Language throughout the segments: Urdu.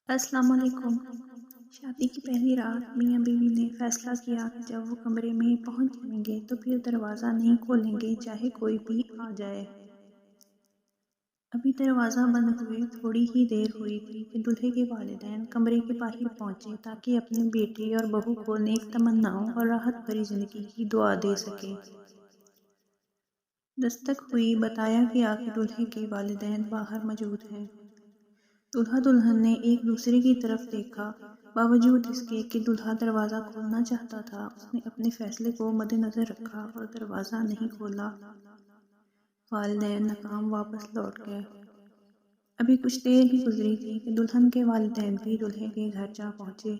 السلام علیکم۔ شادی کی پہلی رات میاں بیوی نے فیصلہ کیا کہ جب وہ کمرے میں پہنچ جائیں گے تو پھر دروازہ نہیں کھولیں گے چاہے کوئی بھی آ جائے۔ ابھی دروازہ بند ہوئے تھوڑی ہی دیر ہوئی تھی کہ دولہے کے والدین کمرے کے باہر پہنچے تاکہ اپنے بیٹے اور بہو کو نیک تمناؤں اور راحت بھری زندگی کی دعا دے سکیں۔ دستک ہوئی، بتایا گیا کہ دولہے کے والدین باہر موجود ہیں۔ دولہا دلہن نے ایک دوسرے کی طرف دیکھا۔ باوجود اس کے کہ دولہا دروازہ کھولنا چاہتا تھا، اس نے اپنے فیصلے کو مد نظر رکھا اور دروازہ نہیں کھولا۔ والدین ناکام واپس لوٹ گئے۔ ابھی کچھ دیر ہی گزری تھی کہ دلہن کے والدین بھی دولہے کے گھر جا پہنچے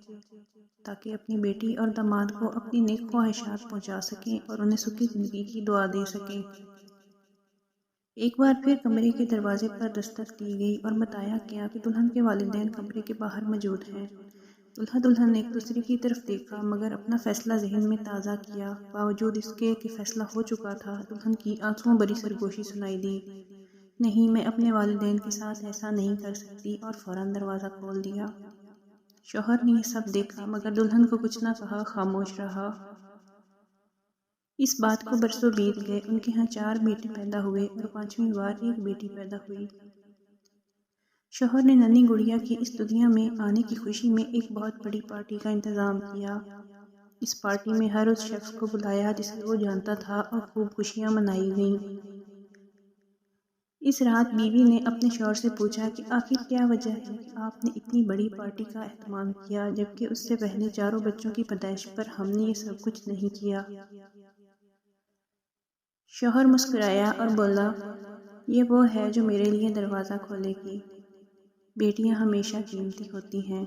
تاکہ اپنی بیٹی اور داماد کو اپنی نیک خواہشات پہنچا سکیں اور انہیں سکھی زندگی کی دعا دے سکیں۔ ایک بار پھر کمرے کے دروازے پر دستک دی گئی اور بتایا گیا کہ دلہن کے والدین کمرے کے باہر موجود ہیں۔ دولہا دلہن نے ایک دوسرے کی طرف دیکھا مگر اپنا فیصلہ ذہن میں تازہ کیا۔ باوجود اس کے کہ فیصلہ ہو چکا تھا، دلہن کی آنسوؤں بھری سرگوشی سنائی دی۔ نہیں، میں اپنے والدین کے ساتھ ایسا نہیں کر سکتی، اور فوراً دروازہ کھول دیا۔ شوہر نے یہ سب دیکھا مگر دلہن کو کچھ نہ کہا، خاموش رہا۔ اس بات کو برسوں بیت گئے۔ ان کے ہاں 4 بیٹے پیدا ہوئے اور 5ویں بار ایک بیٹی پیدا ہوئی۔ شوہر نے ننھی گڑیا کی اس دنیا میں آنے کی خوشی میں ایک بہت بڑی پارٹی کا انتظام کیا۔ اس پارٹی میں ہر اس شخص کو بلایا جسے وہ جانتا تھا اور خوب خوشیاں منائی گئیں۔ اس رات بیوی نے اپنے شوہر سے پوچھا کہ آخر کیا وجہ ہے کہ آپ نے اتنی بڑی پارٹی کا اہتمام کیا جبکہ اس سے پہلے 4 بچوں کی پیدائش پر ہم نے یہ سب کچھ نہیں کیا؟ شوہر مسکرایا اور بولا، یہ وہ ہے جو میرے لیے دروازہ کھولے گی۔ بیٹیاں ہمیشہ قیمتی ہوتی ہیں۔